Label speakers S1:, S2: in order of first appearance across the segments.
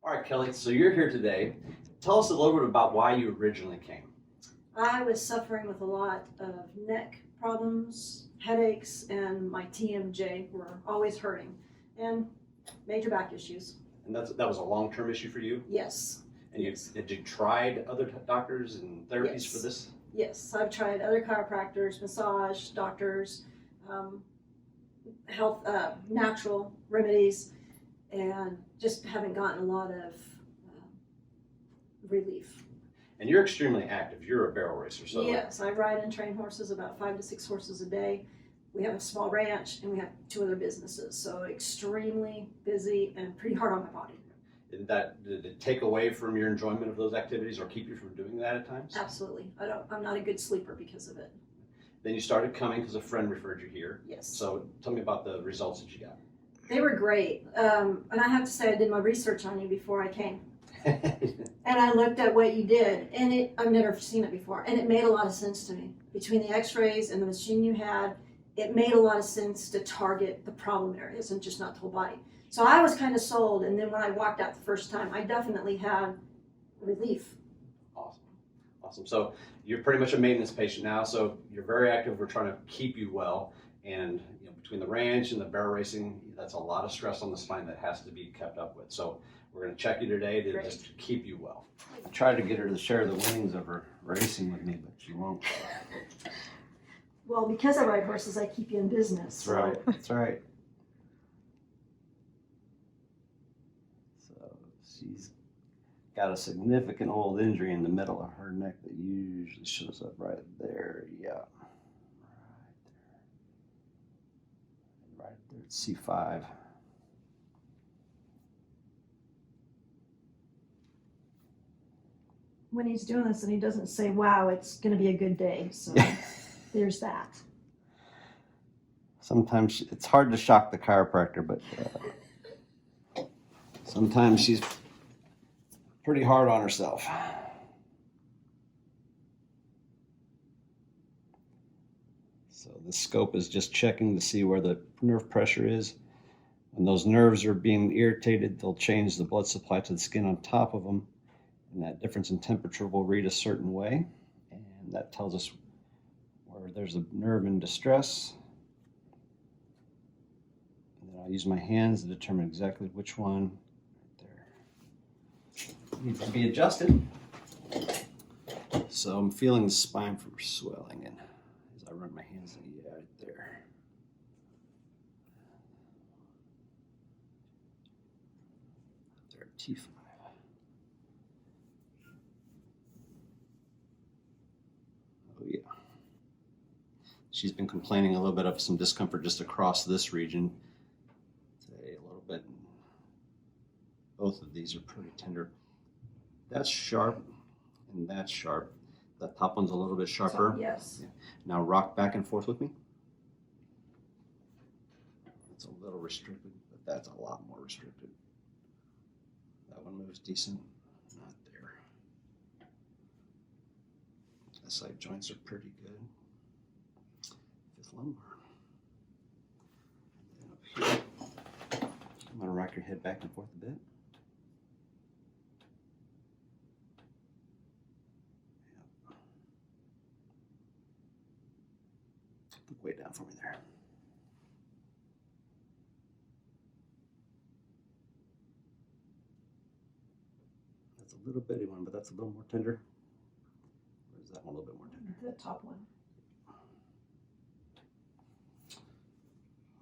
S1: All right, Kelly, so you're here today. Tell us a little bit about why you originally came.
S2: I was suffering with a lot of neck problems, headaches, and my TMJ were always hurting, and major back issues.
S1: And that was a long-term issue for you?
S2: Yes.
S1: And had you tried other doctors and therapies for this?
S2: Yes, I've tried other chiropractors, massage doctors, health, natural remedies, and just haven't gotten a lot of relief.
S1: And you're extremely active. You're a barrel racer, so
S2: yes, I ride and train horses, about 5 to 6 horses a day. We have a small ranch and we have 2 other businesses, so extremely busy and pretty hard on my body.
S1: Did it take away from your enjoyment of those activities or keep you from doing that at times?
S2: Absolutely. I'm not a good sleeper because of it.
S1: Then you started coming because a friend referred you here.
S2: Yes.
S1: So tell me about the results that you got.
S2: They were great. And I have to say I did my research on you before I came. And I looked at what you did, and I've never seen it before, and it made a lot of sense to me. Between the x-rays and the machine you had, it made a lot of sense to target the problem areas and just not the whole body. So I was kind of sold, and then when I walked out the first time, I definitely had relief.
S1: Awesome. So you're pretty much a maintenance patient now, so you're very active. We're trying to keep you well, and between the ranch and the barrel racing, that's a lot of stress on the spine that has to be kept up with. So we're going to check you today to just keep you well. I tried to get her to share the winnings of her racing with me, but she won't.
S2: Well, because I ride horses, I keep you in business.
S1: That's right. That's right. So she's got a significant old injury in the middle of her neck that usually shows up right there. Yeah. Right there at C5.
S2: When he's doing this and he doesn't say, wow, it's going to be a good day. So there's that.
S1: Sometimes it's hard to shock the chiropractor, but sometimes she's pretty hard on herself. So the scope is just checking to see where the nerve pressure is. When those nerves are being irritated, they'll change the blood supply to the skin on top of them. And that difference in temperature will read a certain way. And that tells us where there's a nerve in distress. And then I'll use my hands to determine exactly which one. Right there. Needs to be adjusted. So I'm feeling the spine from swelling in as I run my hands in. Yeah, right there. There, T5. Oh yeah. She's been complaining a little bit of some discomfort just across this region today, a little bit. Both of these are pretty tender. That's sharp and that's sharp. That top one's a little bit sharper.
S2: So, yes.
S1: Yeah. Now rock back and forth with me. It's a little restricted, but that's a lot more restricted. That one moves decent. Not there. The side joints are pretty good. Fifth lumbar. And then up here, I'm going to rock your head back and forth a bit. Look way down for me there. That's a little bitty one, but that's a little more tender. Or is that one a little bit more tender?
S2: The top one.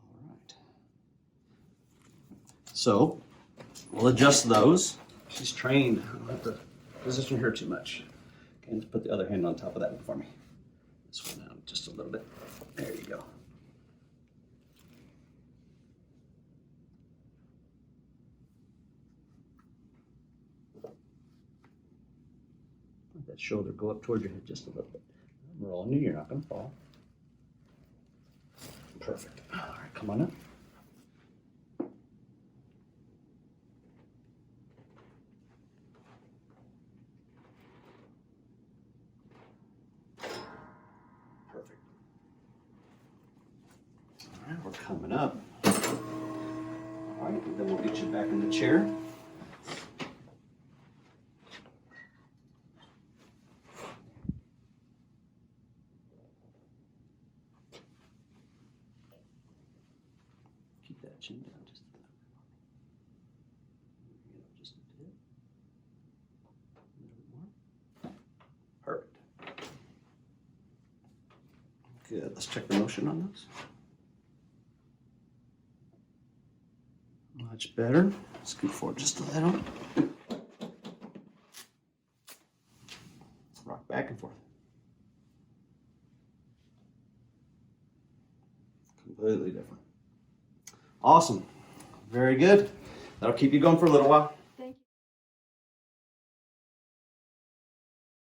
S1: All right. So we'll adjust those. She's trained. I don't have to position her too much. Okay, just put the other hand on top of that one for me. This one down just a little bit. There you go. Let that shoulder go up towards your head just a little bit. I'm rolling you, you're not going to fall. Perfect. All right, come on up. Perfect. All right, we're coming up. All right, then we'll get you back in the chair. that chin down just a little. Just a bit. A little more. Perfect. Good. Let's check the motion on those. Much better. Scoot forward just a little. Rock back and forth. Completely different. Awesome. Very good. That'll keep you going for a little while.